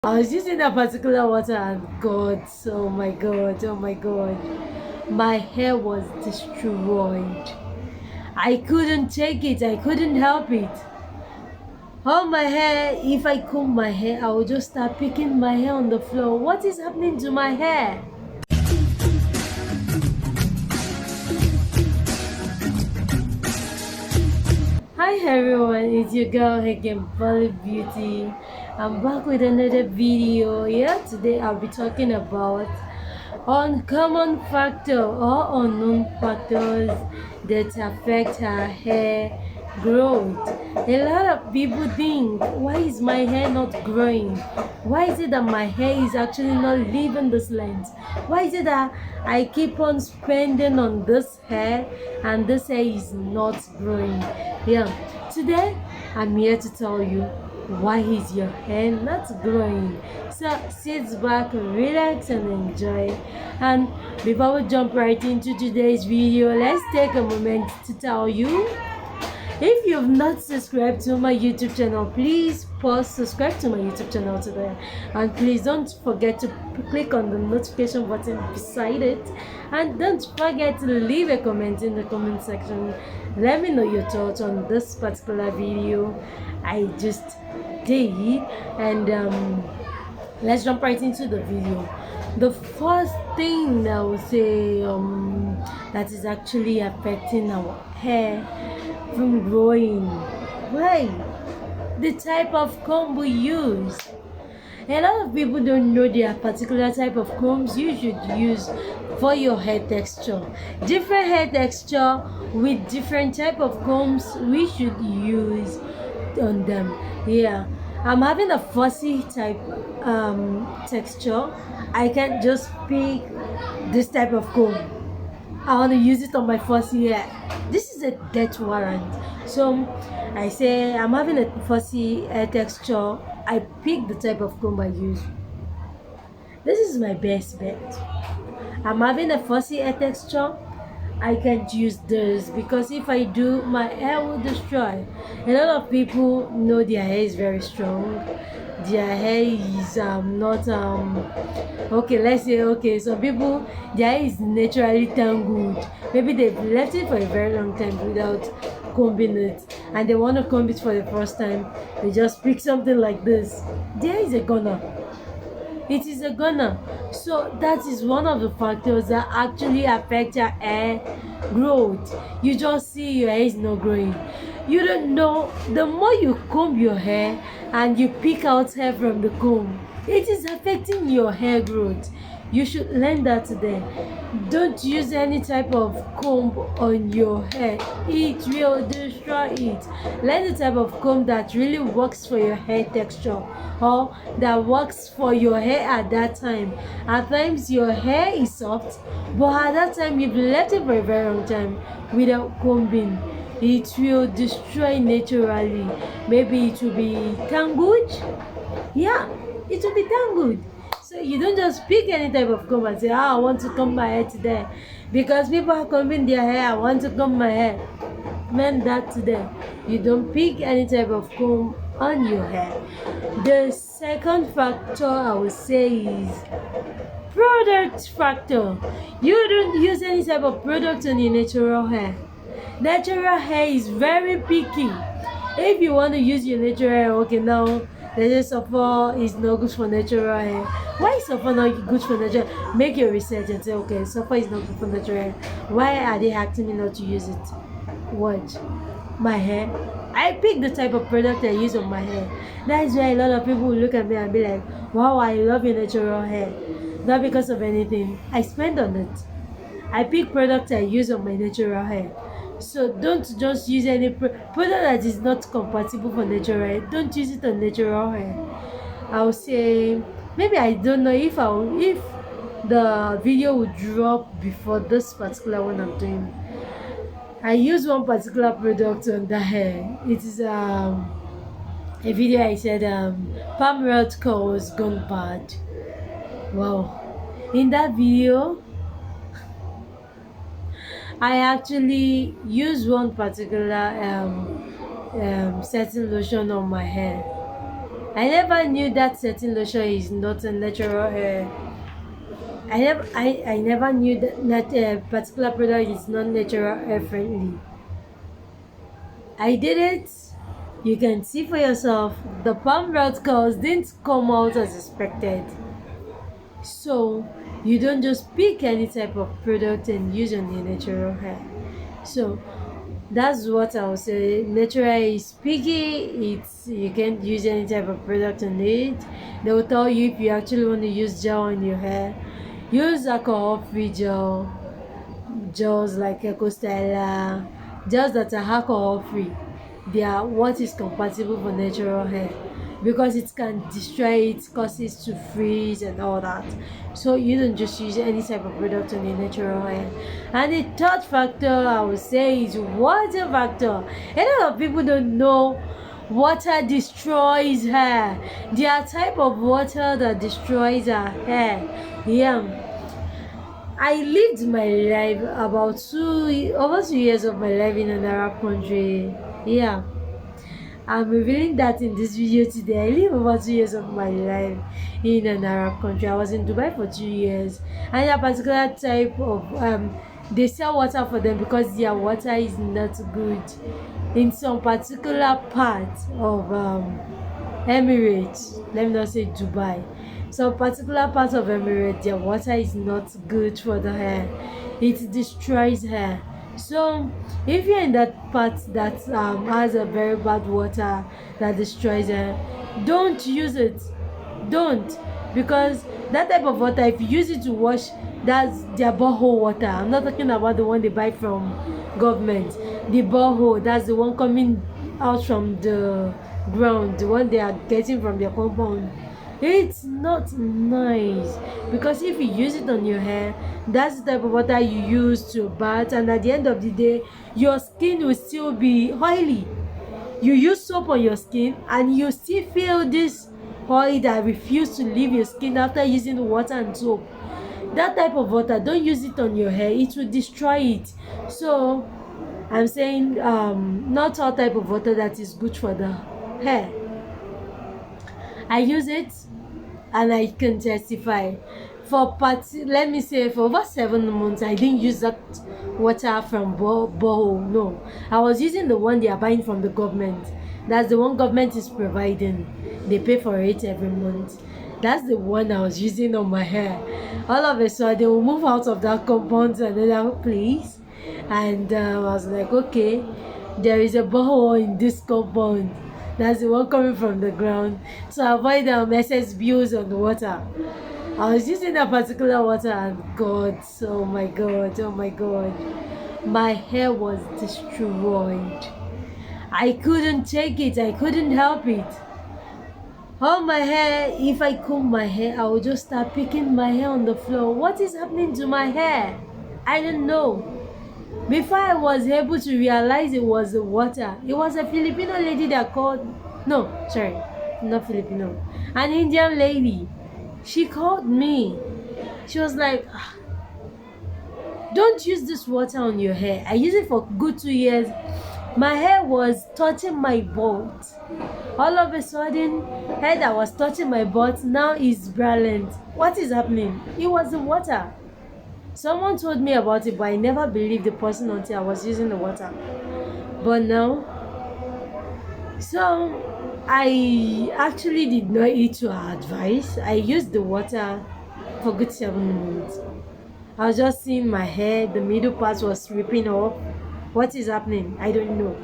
I was using that particular water and God, oh my God, oh my God, my hair was destroyed. I couldn't take it, I couldn't help it. All my hair, if I comb my hair, I will just start picking my hair on the floor. What is happening to my hair? Hi everyone, it's your girl again, Bolly Beauty. I'm back with another video. Today I'll be talking about uncommon factor or unknown factors that affect our hair growth. A lot of people think, why is my hair not growing? Why is it that my hair is actually not leaving this length? Why is it that I keep on spending on this hair and this hair is not growing? Today I'm here to tell you why is your hair not growing. So sit back, relax and enjoy. And before we jump right into today's video, let's take a moment to tell you, if you've not subscribed to my YouTube channel, please pause, subscribe to my YouTube channel today, and please don't forget to click on the notification button beside it, and don't forget to leave a comment in the comment section. Let me know your thoughts on this particular video I just did, and let's jump right into the video. The first thing I would say that is actually affecting our hair from growing, why? The type of comb we use. A lot of people don't know their particular type of combs you should use for your hair texture. Different hair texture with different type of combs we should use on them. I'm having a fussy type texture. I can't just pick this type of comb. I want to use it on my fussy hair. This is a death warrant. So I say I'm having a fussy hair texture. I pick the type of comb I use. This is my best bet. I'm having a fussy hair texture. I can't use this because if I do, my hair will destroy. A lot of people know their hair is very strong. Their hair is not okay, let's say, okay, some people, their hair is naturally tangled. Maybe they've left it for a very long time without combing it, and they want to comb it for the first time. They just pick something like this. There is a goner. It is a goner. So that is one of the factors that actually affect your hair growth. You just see your hair is not growing. You don't know, the more you comb your hair and you pick out hair from the comb, it is affecting your hair growth. You should learn that today. Don't use any type of comb on your hair. It will destroy it. Learn the type of comb that really works for your hair texture or that works for your hair at that time. At times your hair is soft, but at that time you've left it for a very long time without combing. It will destroy naturally. Maybe it will be tangled. Yeah, it will be tangled. So you don't just pick any type of comb and say, I want to comb my hair today. Because people are combing their hair, I want to comb my hair. Meant that today. You don't pick any type of comb on your hair. The second factor I would say is product factor. You don't use any type of product on your natural hair. Natural hair is very picky. If you want to use your natural hair, okay, now let's say sulfur is not good for natural hair. Why is sulfur not good for natural hair? Make your research and say, okay, sulfur is not good for natural hair. Why are they asking me not to use it? What? My hair? I pick the type of product I use on my hair. That is why a lot of people will look at me and be like, wow, I love your natural hair. Not because of anything. I spend on it. I pick products I use on my natural hair. So don't just use any product that is not compatible for natural hair. Don't use it on natural hair. I'll say, maybe I don't know if if the video will drop before this particular one I'm doing. I use one particular product on the hair. It is a video I said palm rod curls gone bad. Wow. In that video I actually use one particular setting lotion on my hair. I never knew that setting lotion is not a natural hair. I never knew that a particular product is not natural hair friendly. I did it. You can see for yourself. The palm rot curls didn't come out as expected. So you don't just pick any type of product and use on your natural hair. So that's what I would say. Natural hair is picky. It's you can't use any type of product on it. They will tell you if you actually want to use gel on your hair, use alcohol-free gels like Eco Styler, gels that are alcohol-free. They are what is compatible for natural hair because it can destroy it, cause it to freeze and all that. So you don't just use any type of product on your natural hair. And the third factor I would say is water factor. A lot of people don't know water destroys hair. There are type of water that destroys our hair. Yeah. I lived my life about over 2 years of my life in an Arab country. Yeah. I'm revealing that in this video today. I live over 2 years of my life in an Arab country. I was in Dubai for 2 years, and a particular type of they sell water for them because their water is not good in some particular part of Emirates. Let me not say Dubai. Some particular part of Emirates, their water is not good for the hair. It destroys hair. So if you're in that part that has a very bad water that destroys hair, don't use it. Don't, because that type of water, if you use it to wash, that's their borehole water. I'm not talking about the one they buy from government. The borehole, that's the one coming out from the ground, the one they are getting from their compound. It's not nice because if you use it on your hair, that's the type of water you use to bath, and at the end of the day your skin will still be oily. You use soap on your skin and you still feel this oil that refuse to leave your skin after using water and soap. That type of water, don't use it on your hair, it will destroy it. So I'm saying not all type of water that is good for the hair. I use it and I can testify. Let me say for over 7 months I didn't use that water from borehole. No, I was using the one they are buying from the government. That's the one government is providing. They pay for it every month. That's the one I was using on my hair. All of a sudden they will move out of that compound to another place, and I was like, okay, there is a borehole in this compound. That's the one coming from the ground, to avoid excess bills on the water. I was using that particular water, and God, oh my God, oh my God, my hair was destroyed. I couldn't take it, I couldn't help it. All my hair, if I comb my hair, I would just start picking my hair on the floor. What is happening to my hair? I don't know. Before I was able to realize it was the water, it was a Filipino lady that called. No, sorry, not Filipino. An Indian lady. She called me. She was like, don't use this water on your hair. I used it for good 2 years. My hair was touching my butt. All of a sudden, hair that was touching my butt now is brilliant. What is happening? It was the water. Someone told me about it, but I never believed the person until I was using the water. But now, so I actually did not eat to her advice. I used the water for good 7 months. I was just seeing my hair, the middle part was ripping off. What is happening? I don't know.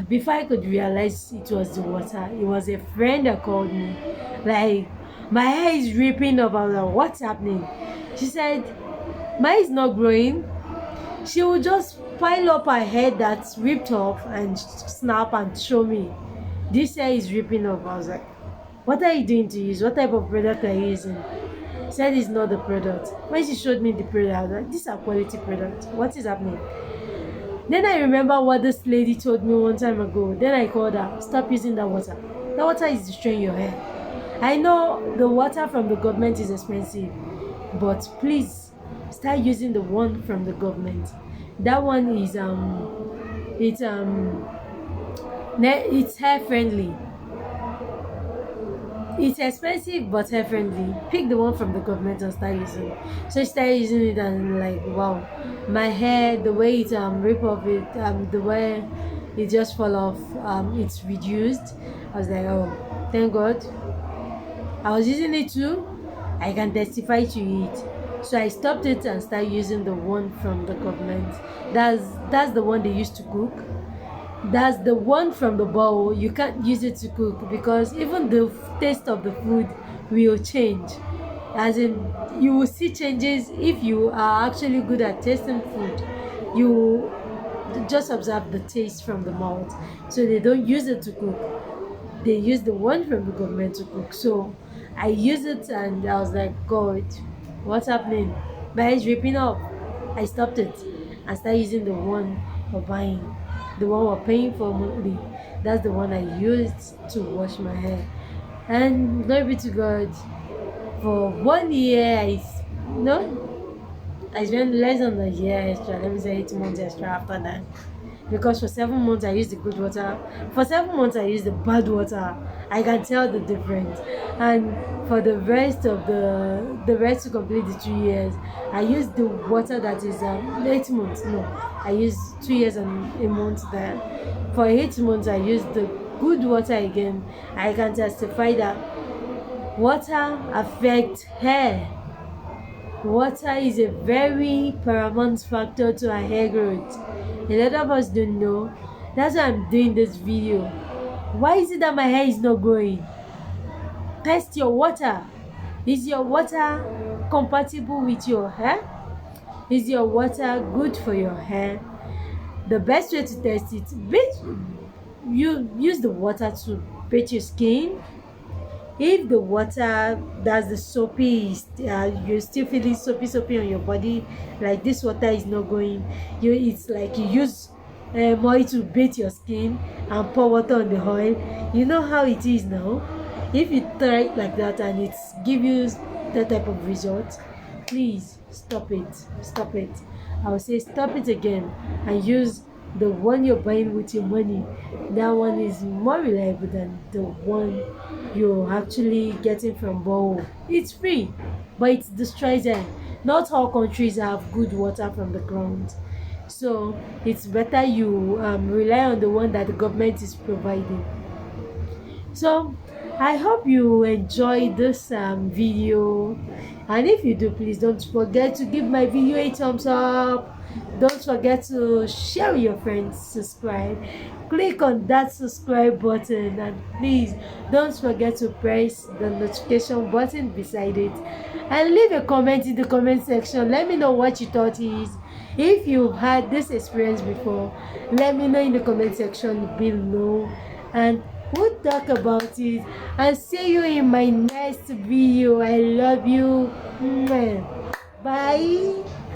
Before I could realize it was the water, it was a friend that called me. Like, my hair is ripping off. I was like, what's happening? She said, mine is not growing. She would just pile up her hair that's ripped off and snap and show me. This hair is ripping off. I was like, what are you doing to use? What type of product are you using? Said it's not the product. When she showed me the product, I was like, these are quality products. What is happening? Then I remember what this lady told me one time ago. Then I called her, stop using that water. That water is destroying your hair. I know the water from the government is expensive, but please start using the one from the government. That one is it's hair friendly. It's expensive but hair friendly. Pick the one from the government and start using it. So I started using it and like wow, my hair, the way it rip off it, the way it just fall off, it's reduced. I was like, oh, thank God. I was using it too. I can testify to it. So I stopped it and started using the one from the government. That's the one they used to cook. That's the one from the bowl. You can't use it to cook because even the taste of the food will change. As in, you will see changes if you are actually good at tasting food. You just observe the taste from the mouth. So they don't use it to cook. They use the one from the government to cook. So I use it and I was like, God, what's happening? My hair is ripping off. I stopped it and started using the one we're buying, the one we're paying for monthly. That's the one I used to wash my hair. And glory be to God, for 1 year, I spent less than a year extra. Let me say 8 months extra after that. Because for 7 months I used the good water. For 7 months I used the bad water. I can tell the difference. And for the rest to complete the 2 years, I used the water that is 8 months. No, I used 2 years and a month there. For 8 months I used the good water again. I can testify that water affects hair. Water is a very paramount factor to our hair growth. A lot of us don't know. That's why I'm doing this video. Why is it that my hair is not growing? Test your water. Is your water compatible with your hair? Is your water good for your hair? The best way to test it, you use the water to bathe your skin. If the water that's the soapy is you're still feeling soapy on your body, like this water is not going, it's like you use oil to bathe your skin and pour water on the oil. You know how it is now. If you try it like that and it's give you that type of result, please stop it. I will say stop it again and use the one you're buying with your money. That one is more reliable than the one you're actually getting from borehole. It's free, but it destroys them. Not all countries have good water from the ground, so it's better you rely on the one that the government is providing. So I hope you enjoy this video, and if you do, please don't forget to give my video a thumbs up. Don't forget to share with your friends, subscribe, click on that subscribe button, and please don't forget to press the notification button beside it and leave a comment in the comment section. Let me know what you thought is. If you've had this experience before, let me know in the comment section below and we'll talk about it. And see you in my next video. I love you. Bye.